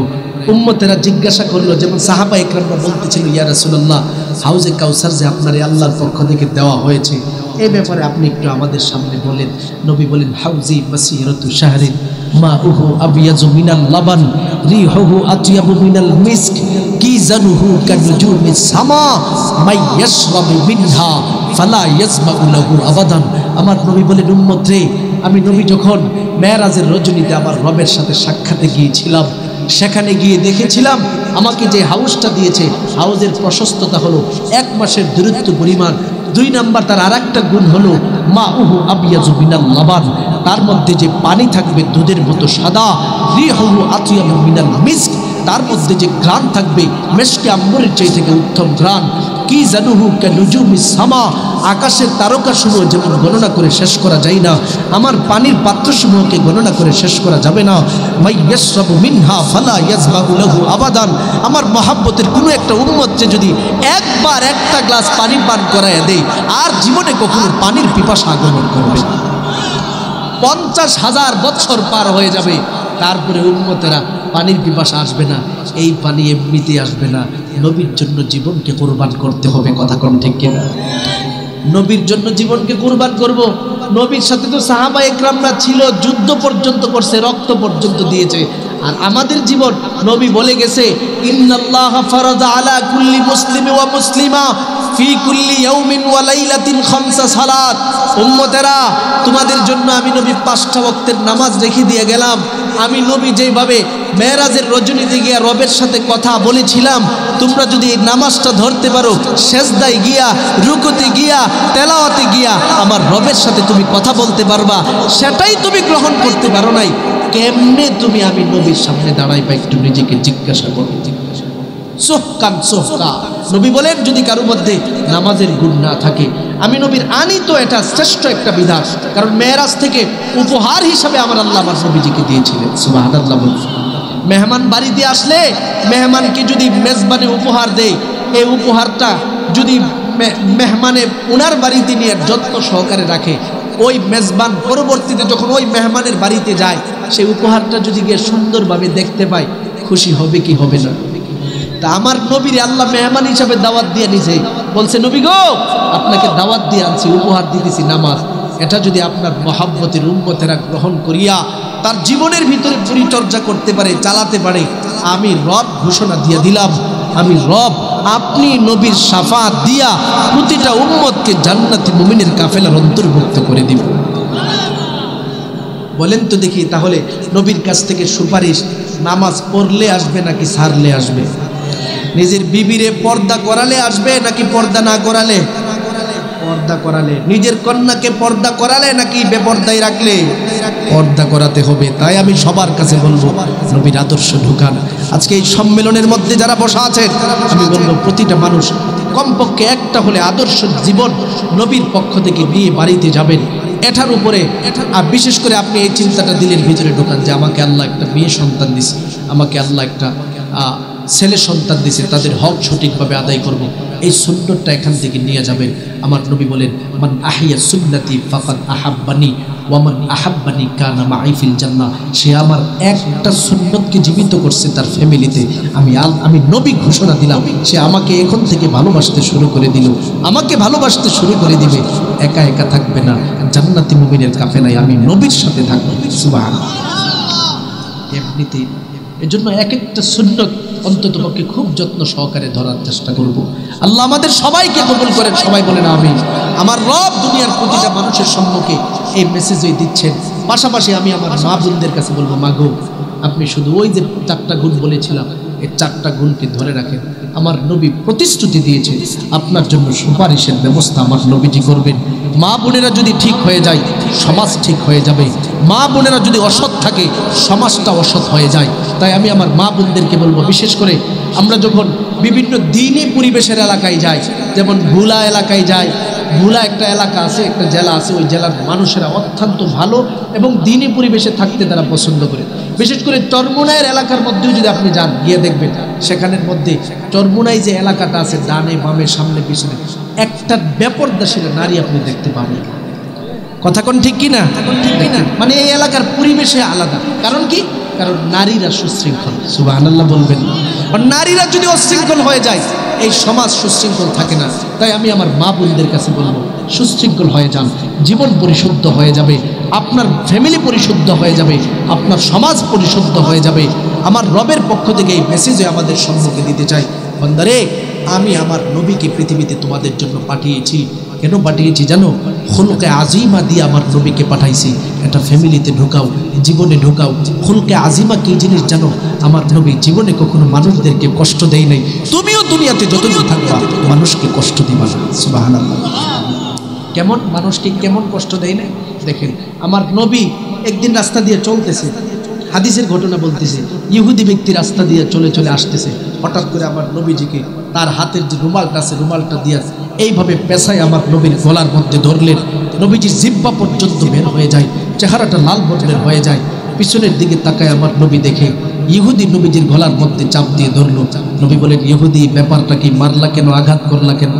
Speaker 1: উম্মতেরা জিজ্ঞাসা করলো, যেমন সাহাবা ইকরামরা বলতেছিল, ইয়া রাসূলুল্লাহ, হাউজে কাউসার যে আপনার আল্লাহর পক্ষ থেকে দেওয়া হয়েছে, এই ব্যাপারে আপনি একটু আমাদের সামনে বলেন। নবী বলেন, হাউজি মাসিরাতু শাহরিন মাউহু আবিয়াজু মিনাল লাবান রিহুহু আতয়াবু মিনাল মিস্ক কিজানুহু কানুজুমিস সামা মাই ইয়াশরাবু মিনহা ফালা ইয়াসমাউ লাহু আবাদান। আমার নবী বলেন, উম্মত রে, আমি নবী যখন মেরাজের রজনীতে আমার রবের সাথে সাক্ষাতে গিয়েছিলাম, সেখানে গিয়ে দেখেছিলাম আমাকে যে হাউসটা দিয়েছে, হাউসের প্রশস্ততা হলো 1 মাসের দূরত্ব পরিমাণ। 2 নাম্বার, তার আরেকটা গুণ হলো মাউহু আবিয়াজু মিনাল লাবান, তার মধ্যে যে পানি থাকবে দুধের মতো সাদা। রিহুহু আতয়াবু মিনাল মিস্ক, তার মধ্যে যে ঘ্রাণ থাকবে মেশকে আম্বরের চাই থেকে উত্তম ঘ্রাণ। কি জানুহু কানুজুমিস সামা, আকাশের তারকাসমূহ যেমন গণনা করে শেষ করা যায় না, আমার পানির পাত্রসমূহকে গণনা করে শেষ করা যাবে না। মাই ইয়াশরাবু মিনহা ফালা ইয়াজবাহু লাহু আবাদান, আমার মহাব্বতের কোনো একটা উম্মতকে যদি একবার একটা গ্লাস পানি পান করায় দেয় আর জীবনে কখনো পানির পিপাসা আগমন করবে না। 50,000 বছর পার হয়ে যাবে, তারপরে উম্মতেরা পানির পিপাসা আসবে না। এই পানি এমনিতে আসবে না, নবীর জন্য জীবনকে কুরবান করতে হবে। কথা কোন ঠিক কিনা? নবীর জন্য জীবনকে কুরবান করব। নবীর সাথে তো সাহাবা একরামরা ছিল, যুদ্ধ পর্যন্ত করছে, রক্ত পর্যন্ত দিয়েছে। আর আমাদের জীবন, নবী বলে গেছে ইন্নাল্লাহা ফারাযা আলা কুল্লি মুসলিমি ওয়া মুসলিমা ফি কুল্লি ইয়াউমিন ওয়া লাইলাতিন খামসা সালাত। উম্মতেরা, তোমাদের জন্য আমি নবী 5টা ওয়াক্তের নামাজ রেখে দিয়ে গেলাম। আমি নবী যেভাবে মেরাজের রজনীতে গিয়া রবের সাথে কথা বলেছিলাম, তোমরা যদি এই নামাজটা ধরতে পারো, সেজদায় গিয়া, রুকুতে গিয়া, তেলাওয়াতে গিয়া আমার রবের সাথে তুমি কথা বলতে পারবা, সেটাই তুমি গ্রহণ করতে পারো নাই। কেমনে তুমি আমি নবীর সামনে দাঁড়াইবা? একটু নিজেকে জিজ্ঞাসা করো। সোহকান সোহকা। নবী বলেন, যদি কারো মধ্যে নামাজের গুণ না থাকে, আমি নবীর আনি তো এটা শ্রেষ্ঠ একটা বিধান। কারণ মেরাজ থেকে উপহার হিসাবে আমার আল্লাহ আমার নবীজিকে দিয়েছিলেন। সুবহানাল্লাহ। মেহমান বাড়িতে আসলে মেহমানকে যদি মেজবানে উপহার দেয়, এই উপহারটা যদি মেহমানে ওনার বাড়িতে নিয়ে যত্ন সহকারে রাখে, ওই মেজবান পরবর্তীতে যখন ওই মেহমানের বাড়িতে যায়, সেই উপহারটা যদি গিয়ে সুন্দরভাবে দেখতে পায়, খুশি হবে কি হবে না? তা আমার নবীর আল্লাহ মেহমান হিসাবে দাওয়াত দিয়ে নিছে, বলছে নবী গো, আপনাকে দাওয়াত দিয়ে আনছি, উপহার দিতেছি নামাজ। এটা যদি আপনার মহাব্বতের উম্মতেরা গ্রহণ করিয়া তার জীবনের ভিতরে পরিচর্যা করতে পারে, চালাতে পারে, আমি রব ঘোষণা দিয়ে দিলাম, আমি রব আপনি নবীর শাফাত দিয়া প্রতিটা উম্মতকে জান্নাতি মুমিনের কাফেলার অন্তর্ভুক্ত করে দিব। বলেন তো দেখি, তাহলে নবীর কাছ থেকে সুপারিশ নামাজ পড়লে আসবে নাকি ছাড়লে আসবে? নিজের বিবিরে পর্দা করালে আসবে নাকি পর্দা না করালে? পর্দা করালে। নিজের কন্যাকে পর্দা করালে নাকি বেপর্দায় রাখলে? পর্দা করাতে হবে। তাই আমি সবার কাছে বলবো, নবীর আদর্শ ঢুকান। আজকে এই সম্মেলনের মধ্যে যারা বসা আছেন, আমি বলবো প্রতিটা মানুষ কমপক্ষে একটা হলে আদর্শ জীবন নবীর পক্ষ থেকে নিয়ে বাড়িতে যাবেন। এটার উপরে আর বিশেষ করে আপনি এই চিন্তাটা দিলের ভিতরে ঢোকান যে আমাকে আল্লাহ একটা মেয়ে সন্তান দিছে, আমাকে আল্লাহ একটা ছেলে সন্তান দিছে, তাদের হক সঠিকভাবে আদায় করব। এই সুন্নতটা এখান থেকে নিয়ে যাবেন। আমার নবী বলেন, মান আহিয়া সুন্নতি ফাকাদ আহাব্বানি ওয়া মান আহাব্বানি কানা মাই ফিল জান্নাহ। সে আমার একটা সুন্নতকে জীবিত করছে তার ফ্যামিলিতে, আমি নবী ঘোষণা দিলাম, সে আমাকে এখন থেকে ভালোবাসতে শুরু করে দিল, আমাকে ভালোবাসতে শুরু করে দিবে। একা একা থাকবে না, জান্নাতি মুমিনের কাফেলায় আমি নবীর সাথে থাকবো। সুবহানাল্লাহ। এমনিতেই এজন্য এক একটা সুন্নত অন্ততপক্ষে খুব যত্ন সহকারে ধরার চেষ্টা করব। আল্লাহ আমাদের সবাইকে কবুল করেন। সবাই বলেন আমিন। আমার রব দুনিয়ার প্রতিটা মানুষের সম্মুখে এই মেসেজই দিচ্ছেন। পাশাপাশি আমি আমার মা বোনদের কাছে বলবো, মা গো, আপনি শুধু ওই যে 4টা গুণ বলেছিলাম, এই 4টা গুণকে ধরে রাখেন। আমার নবী প্রতিশ্রুতি দিয়েছে, আপনার জন্য সুপারিশের ব্যবস্থা আমার নবীজি করবেন। মা বোনেরা যদি ঠিক হয়ে যায়, সমাজ ঠিক হয়ে যাবে। মা বোনেরা যদি অসৎ থাকে, সমাজটা অসৎ হয়ে যায়। তাই আমি আমার মা বোনদেরকে বলবো, বিশেষ করে আমরা যখন বিভিন্ন দিনী পরিবেশের এলাকায় যাই, যেমন ভুলা এলাকায় যাই, ভুলা একটা এলাকা আছে, একটা জেলা আছে, ওই জেলার মানুষেরা অত্যন্ত ভালো এবং দিনী পরিবেশে থাকতে তারা পছন্দ করে। বিশেষ করে চরমোনাইয়ের এলাকার মধ্যেও যদি আপনি যান, গিয়ে দেখবেন সেখানের মধ্যে চরমোনাই যে এলাকাটা আছে, ডানে বামে সামনে পিছনে একটা বেপরদাশীল নারী আপনি দেখতে পাবেন। কথা কোন ঠিক কিনা? মানে এই এলাকার পরিবেশে আলাদা। কারণ কি? কারণ নারীরা সুশৃঙ্খল। সুবহানাল্লাহ বলবেন। আর নারীরা যদি অশৃঙ্খল হয়ে যায়, এই সমাজ সুশৃঙ্খল থাকে না। তাই আমি আমার মা বোনদের কাছে বলবো, সুশৃঙ্খল হয়ে যান, জীবন পরিশুদ্ধ হয়ে যাবে, আপনার ফ্যামিলি পরিশুদ্ধ হয়ে যাবে, আপনার সমাজ পরিশুদ্ধ হয়ে যাবে। আমার রবের পক্ষ থেকে এই মেসেজে আমাদের সম্মুখে দিতে চাই, বান্দারে, আমি আমার নবীকে পৃথিবীতে তোমাদের জন্য পাঠিয়েছি। কেন পাঠিয়েছি জানো? খুলকে আজিমা দিয়ে আমার নবীকে পাঠাইছি। এটা ফ্যামিলিতে ঢোকাও, জীবনে ঢোকাও। খুলকে আজিমা কি জিনিস জানো? আমার নবী জীবনে কখনো মানুষদেরকে কষ্ট দেয় নাই। তুমিও দুনিয়াতে যতদিন থাকবা মানুষকে কষ্ট দিবা না। সুবহানাল্লাহ। কেমন মানুষকে কেমন কষ্ট দেয় নাই? দেখেন, আমার নবী একদিন রাস্তা দিয়ে চলতেছে, হাদিসের ঘটনা বলতেছে, ইহুদি ব্যক্তি রাস্তা দিয়ে চলে চলে আসতেছে। হঠাৎ করে আমার নবীজিকে তার হাতের যে রুমালটা আছে রুমালটা দিয়ে এইভাবে পেছায় আমার নবীর গলার মধ্যে ধরলেন। নবীজির জিহ্বা পর্যন্ত বের হয়ে যায়, চেহারাটা লাল বদলের হয়ে যায়। পিছনের দিকে তাকায় আমার নবী দেখে ইহুদি নবীজির গলার মধ্যে চাপ দিয়ে ধরলো। নবী বলেন, ইহুদি ব্যাপারটা কি, মারলা কেন, আঘাত করলা কেন?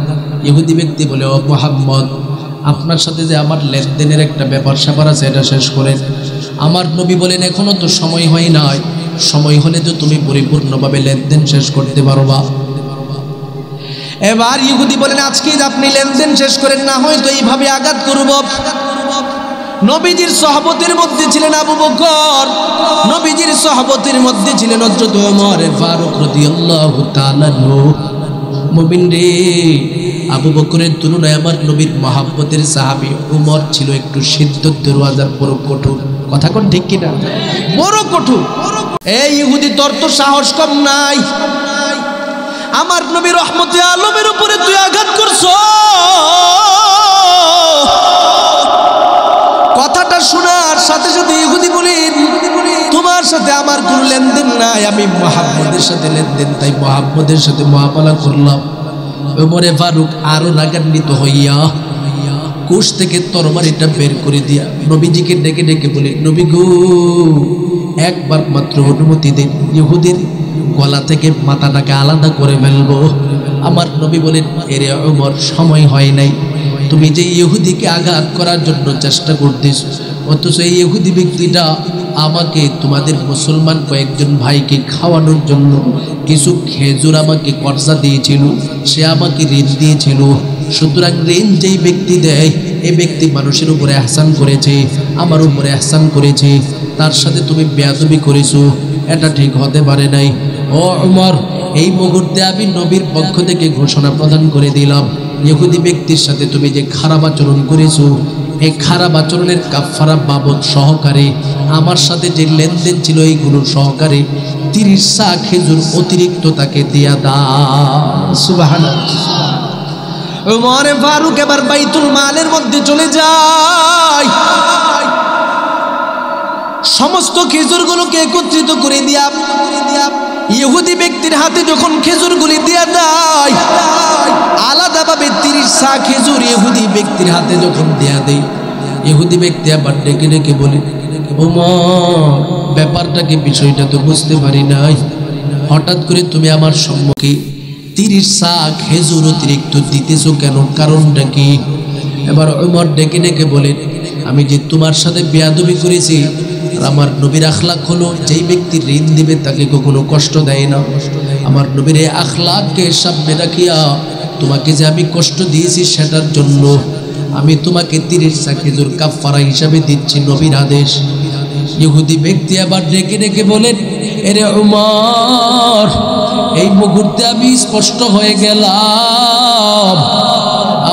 Speaker 1: ইহুদি ব্যক্তি বলে, ও মুহাম্মদ, আপনার সাথে যে আমার লেনদেনের একটা ব্যাপার স্যাপার আছে, এটা শেষ করেন। আমার নবী বলেন, এখনো তো সময় হয় নাই, সময় হলে তো তুমি পরিপূর্ণভাবে লেনদেন শেষ করতে পারবা। এবার ইহুদি বলেন, আজকে আপনি লেনদেন শেষ করেন, না হয়তো এইভাবে আঘাত করব। নবীজির সাহাবীদের মধ্যে ছিলেন আবু বকর, নবীজির সাহাবীদের মধ্যে ছিলেন হযরত ওমর ফারুক রাদিয়াল্লাহু তাআলা। মুমিন রে, আবু বকরের তুলনায় আমার নবীর মহব্বতের সাহাবী ওমর ছিল একটু সিদ্ধত দরওয়াজার বড় কঠোর। কথা কোন ঠিক কিনা? বড় কঠোর। এই ইহুদি, তোর তো সাহস কম নাই, আমার নবী রহমতে আলমের উপরে তুই আঘাত করছো। কথাটা শোনার সাথে সাথে ইহুদি বলেন, তোমার সাথে আমার কোনো লেনদেন নাই, আমি মুহাম্মদের সাথে লেনদেন, তাই মুহাম্মদের সাথে মুআমালা করলাম। ওমরে ফারুক আরো রাগান্বিত হইয়া কোষ থেকে তরবারিটা বের করে দিয়া নবীজিকে ডেকে ডেকে বলে, নবী গো, একবার মাত্র অনুমতি দেন, ইহুদির গলা থেকে মাথাটাকে আলাদা করে ফেলবো। আমার নবী বলেন, এরে ওমর, সময় হয় নাই, তুমি যে ইহুদিকে আঘাত করার জন্য চেষ্টা করতেছ, অথচ এই ইহুদি ব্যক্তিটা আমাকে, তোমাদের মুসলমান কয়েকজন ভাইকে খাওয়ানোর জন্য কিছু খেজুর আমাকে কর্জা দিয়েছিল, সে আমাকে ঋণ দিয়েছিল। সুতরাং ঋণ যেই ব্যক্তি দেয়, এই ব্যক্তি মানুষের উপরে ইহসান করেছে, আমার উপরে ইহসান করেছে, তার সাথে তুমি বেয়াদবি করেছো, এটা ঠিক হতে পারে নাই। ও ওমর, এই মুহূর্তে আমি নবীর পক্ষ থেকে ঘোষণা প্রদান করে দিলাম, ইহুদি ব্যক্তির সাথে তুমি যে খারাপ আচরণ করেছো, এই খারাপ আচরণের কাফারা বাবদ সহকারে আমার সাথে যে লেনদেন ছিল এইগুলো সহকারে 30 সা খেজুর অতিরিক্ত তাকে দিয়া দাও। সুবহানাল্লাহ। ওমর ফারুক এবার বাইতুল মালের মধ্যে চলে যায়, সমস্ত খেজুরগুলোকে একত্রিত করে দিয়া ইহুদি ব্যক্তির হাতে যখন খেজুরগুলি দিয়া দেয়, আলাদাভাবে 30 সা খেজুর ইহুদি ব্যক্তির হাতে যখন দেয়া দেয়, ইহুদি ব্যক্তি আবার ডেকে ডেকে বলে, ওমর, ব্যাপারটা কি, বিষয়টা তো বুঝতে পারি নাই, হঠাৎ করে তুমি আমার সম্মুখে 30 সা খেজুর অতিরিক্ত দিতেছো কেন, কারণটা কি? এবার ওমর ডেকে ডেকে বলে, আমি যে তোমার সাথে বেয়াদবি করেছি, আমার নবীর আখলাক হলো, যেই ব্যক্তি ঋণ দিবে তাকে কখনো কষ্ট দেয় না। আমার নবীর এই আখলাককে সামনে রাখিয়া তোমাকে যে আমি কষ্ট দিয়েছি, সেটার জন্য আমি তোমাকে 30 সা খেজুর কাফারা হিসাবে দিচ্ছি, নবীর আদেশ। ইহুদি ব্যক্তি আবার ডেকে ডেকে বলেন, এরে ওমর, এই মুহূর্তে আমি স্পষ্ট হয়ে গেলাম,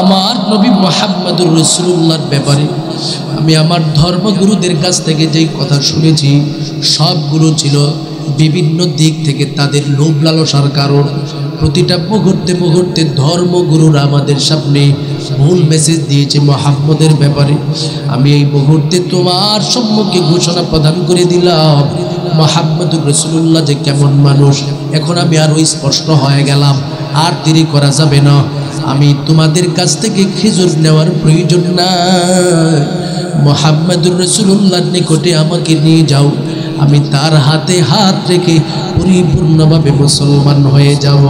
Speaker 1: আমার নবী মুহাম্মদুর রাসূলুল্লাহর ব্যাপারে আমি আমার ধর্মগুরুদের কাছ থেকে যেই কথা শুনেছি, সবগুলো ছিল বিভিন্ন দিক থেকে তাদের লোভ লালসার কারণ। প্রতিটা মুহূর্তে মুহূর্তে ধর্মগুরুরা আমাদের সামনে ভুল মেসেজ দিয়েছে মুহাম্মদের ব্যাপারে। আমি এই মুহূর্তে তোমার সম্মুখে ঘোষণা প্রদান করে দিলাম, মুহাম্মদুর রাসূলুল্লাহ যে কেমন মানুষ, এখন আমি আরো স্পষ্ট হয়ে গেলাম, আর দেরি করা যাবে না। আমি তোমাদের কাছ থেকে খেজুর নেওয়ার প্রয়োজন নাই, মুহাম্মদুর রাসূলুল্লাহর নিকটে আমাকে নিয়ে যাও, আমি তার হাতে হাত রেখে পরিপূর্ণভাবে মুসলমান হয়ে যাব।